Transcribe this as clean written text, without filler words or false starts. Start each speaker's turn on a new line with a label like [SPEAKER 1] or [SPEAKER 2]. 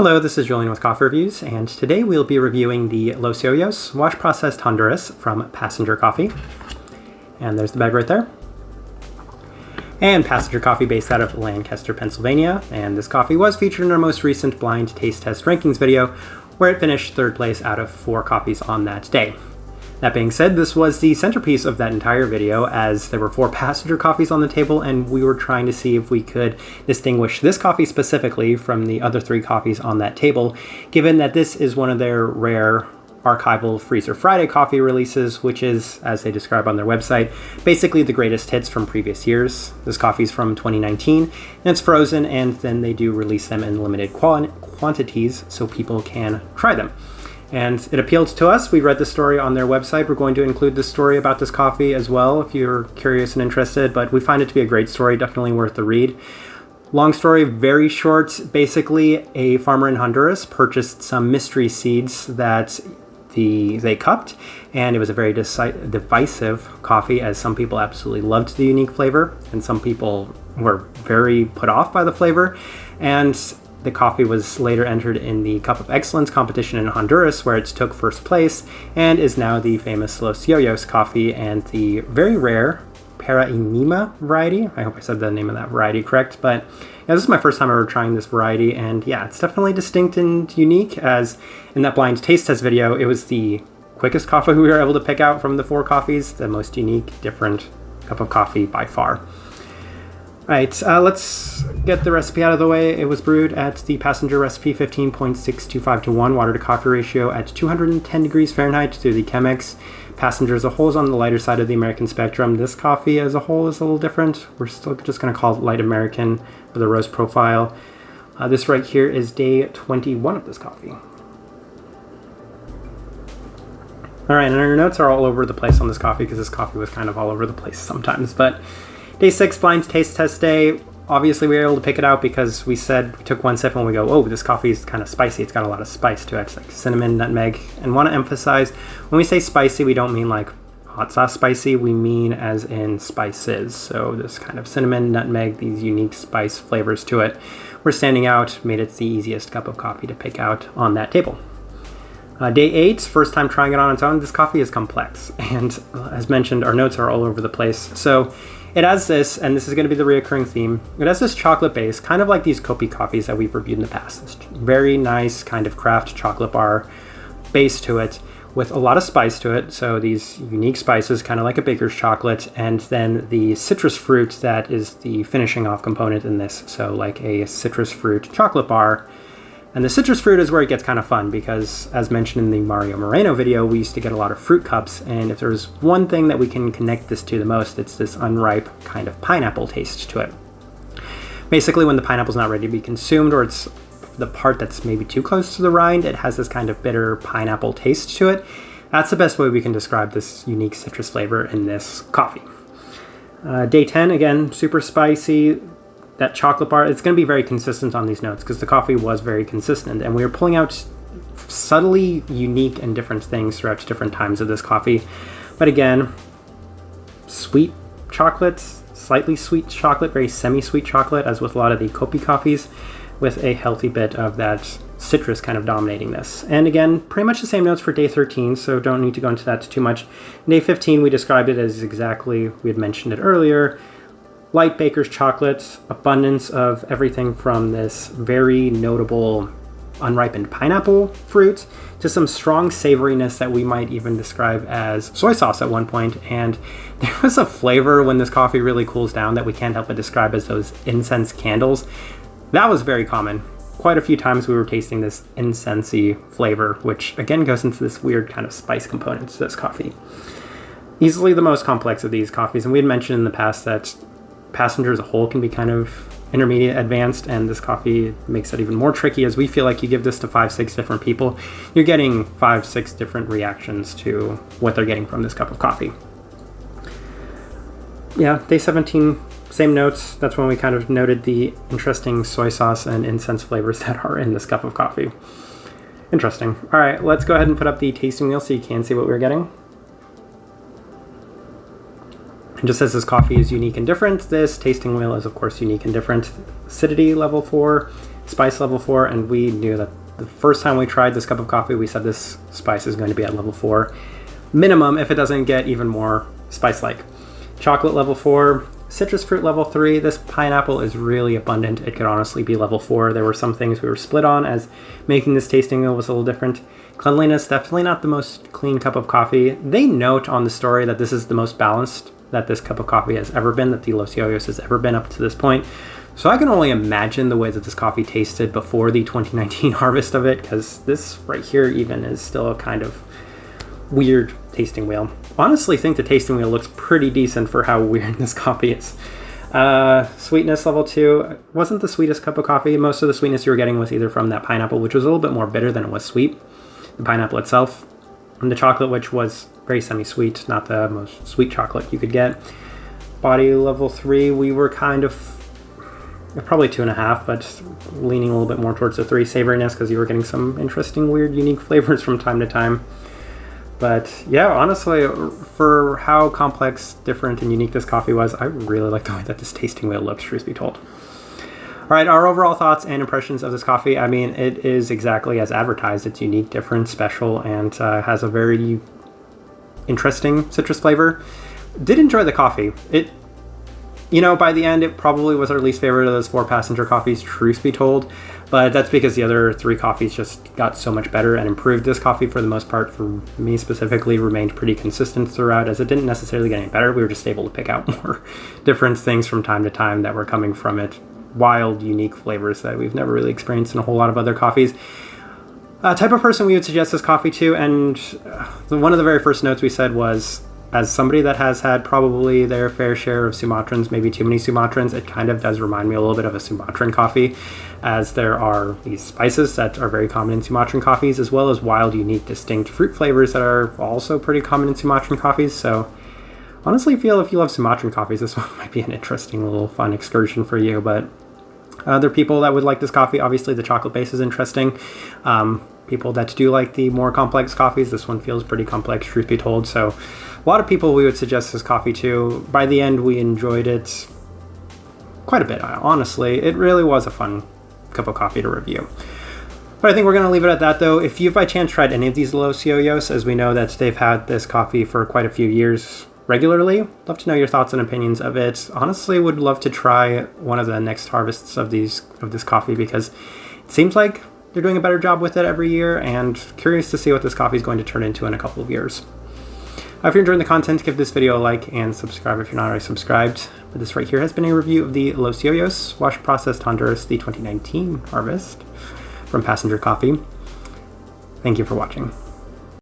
[SPEAKER 1] Hello, this is Julian with Coffee Reviews, and today we'll be reviewing the Los Yoyos wash-processed Honduras from Passenger Coffee. And there's the bag right there. And Passenger Coffee based out of Lancaster, Pennsylvania, and this coffee was featured in our most recent blind taste test rankings video, where it finished third place out of 4 coffees on that day. That being said, this was the centerpiece of that entire video, as there were 4 passenger coffees on the table, and we were trying to see if we could distinguish this coffee specifically from the other 3 coffees on that table, given that this is one of their rare archival Freezer Friday coffee releases, which is, as they describe on their website, basically the greatest hits from previous years. This coffee's from 2019, and it's frozen, and then they do release them in limited quantities so people can try them. And it appealed to us. We read the story on their website. We're going to include the story about this coffee as well if you're curious and interested, but we find it to be a great story, definitely worth the read. Long story, very short. Basically, a farmer in Honduras purchased some mystery seeds that they cupped, and it was a very divisive coffee, as some people absolutely loved the unique flavor, and some people were very put off by the flavor. And the coffee was later entered in the Cup of Excellence competition in Honduras, where it took first place, and is now the famous Los Yoyos coffee and the very rare Parainima variety. I hope I said the name of that variety correct, but yeah, this is my first time ever trying this variety, and yeah, it's definitely distinct and unique, as in that blind taste test video, it was the quickest coffee we were able to pick out from the 4 coffees, the most unique, different cup of coffee by far. Alright, let's get the recipe out of the way. It was brewed at the passenger recipe 15.625 to 1 water to coffee ratio at 210 degrees Fahrenheit through the Chemex. Passenger as a whole is on the lighter side of the American spectrum. This coffee as a whole is a little different. We're still just going to call it light American with a roast profile. This right here is day 21 of this coffee. Alright, and our notes are all over the place on this coffee because this coffee was kind of all over the place sometimes, but Day 6, blind taste test day. Obviously, we were able to pick it out because we said we took one sip and we go, oh, this coffee is kind of spicy. It's got a lot of spice to it. It's like cinnamon, nutmeg. And want to emphasize, when we say spicy, we don't mean like hot sauce spicy. We mean as in spices. So this kind of cinnamon, nutmeg, these unique spice flavors to it were standing out, made it the easiest cup of coffee to pick out on that table. Day 8, first time trying it on its own. This coffee is complex. And as mentioned, our notes are all over the place. So it has this, and this is going to be the reoccurring theme, it has this chocolate base, kind of like these Kopi coffees that we've reviewed in the past. This very nice kind of craft chocolate bar base to it, with a lot of spice to it. So these unique spices, kind of like a baker's chocolate, and then the citrus fruit that is the finishing off component in this. So like a citrus fruit chocolate bar. And the citrus fruit is where it gets kind of fun, because as mentioned in the Mario Moreno video, we used to get a lot of fruit cups, and if there's one thing that we can connect this to the most, it's this unripe kind of pineapple taste to it. Basically, when the pineapple's not ready to be consumed, or it's the part that's maybe too close to the rind, it has this kind of bitter pineapple taste to it. That's the best way we can describe this unique citrus flavor in this coffee. Day 10, again, super spicy. That chocolate bar, it's going to be very consistent on these notes because the coffee was very consistent, and we were pulling out subtly unique and different things throughout different times of this coffee. But again, sweet chocolate, slightly sweet chocolate, very semi-sweet chocolate, as with a lot of the Kopi coffees, with a healthy bit of that citrus kind of dominating this. And again, pretty much the same notes for day 13, so don't need to go into that too much. Day 15, we described it as exactly, we had mentioned it earlier, light baker's chocolate, abundance of everything from this very notable unripened pineapple fruit to some strong savoriness that we might even describe as soy sauce at one point. And there was a flavor when this coffee really cools down that we can't help but describe as those incense candles. That was very common. Quite a few times we were tasting this incensey flavor, which again goes into this weird kind of spice component to this coffee. Easily the most complex of these coffees, and we had mentioned in the past that Passenger as a whole can be kind of intermediate advanced, and this coffee makes it even more tricky, as we feel like you give this to 5-6 different people, you're getting 5-6 different reactions to what they're getting from this cup of coffee. Yeah, day 17, same notes. That's when we kind of noted the interesting soy sauce and incense flavors that are in this cup of coffee. Interesting. All right, let's go ahead and put up the tasting wheel so you can see what we're getting. And just as this coffee is unique and different, this tasting wheel is of course unique and different. Acidity level 4, spice level 4, and we knew that the first time we tried this cup of coffee, we said this spice is going to be at level 4 minimum if it doesn't get even more spice-like. Chocolate level 4, citrus fruit level 3. This pineapple is really abundant. It could honestly be level 4. There were some things we were split on, as making this tasting wheel was a little different. Cleanliness, definitely not the most clean cup of coffee. They note on the story that this is the most balanced that this cup of coffee has ever been, that the Los Yoyos has ever been up to this point. So I can only imagine the way that this coffee tasted before the 2019 harvest of it, because this right here even is still a kind of weird tasting wheel. Honestly, think the tasting wheel looks pretty decent for how weird this coffee is. Sweetness level 2 wasn't the sweetest cup of coffee. Most of the sweetness you were getting was either from that pineapple, which was a little bit more bitter than it was sweet, the pineapple itself, and the chocolate, which was very semi-sweet, not the most sweet chocolate you could get. Body level 3, we were kind of probably 2.5, but leaning a little bit more towards the 3 savoriness, because you were getting some interesting, weird, unique flavors from time to time. But yeah, honestly, for how complex, different, and unique this coffee was, I really like the way that this tasting wheel looks, truth be told. All right, our overall thoughts and impressions of this coffee. I mean, it is exactly as advertised. It's unique, different, special, and has a very interesting citrus flavor. Did enjoy the coffee. By the end, it probably was our least favorite of those 4 passenger coffees, truth be told. But that's because the other 3 coffees just got so much better and improved. This coffee, for the most part, for me specifically, remained pretty consistent throughout, as it didn't necessarily get any better. We were just able to pick out more different things from time to time that were coming from it. Wild, unique flavors that we've never really experienced in a whole lot of other coffees. Type of person we would suggest this coffee to, and one of the very first notes we said was, as somebody that has had probably their fair share of Sumatrans, maybe too many Sumatrans, it kind of does remind me a little bit of a Sumatran coffee, as there are these spices that are very common in Sumatran coffees, as well as wild, unique, distinct fruit flavors that are also pretty common in Sumatran coffees. So honestly feel if you love Sumatran coffees, this one might be an interesting little fun excursion for you. But other people that would like this coffee, obviously the chocolate base is interesting. People that do like the more complex coffees, this one feels pretty complex, truth be told. So a lot of people we would suggest this coffee to. By the end, we enjoyed it quite a bit, honestly. It really was a fun cup of coffee to review. But I think we're going to leave it at that, though. If you've by chance tried any of these Los Yoyos, as we know that they've had this coffee for quite a few years regularly, love to know your thoughts and opinions of it. Honestly, would love to try one of the next harvests of this coffee, because it seems like they're doing a better job with it every year, and curious to see what this coffee is going to turn into in a couple of years. If you're enjoying the content, give this video a like and subscribe if you're not already subscribed. But this right here has been a review of the Los Yoyos Wash Processed Honduras, the 2019 harvest from Passenger Coffee. Thank you for watching.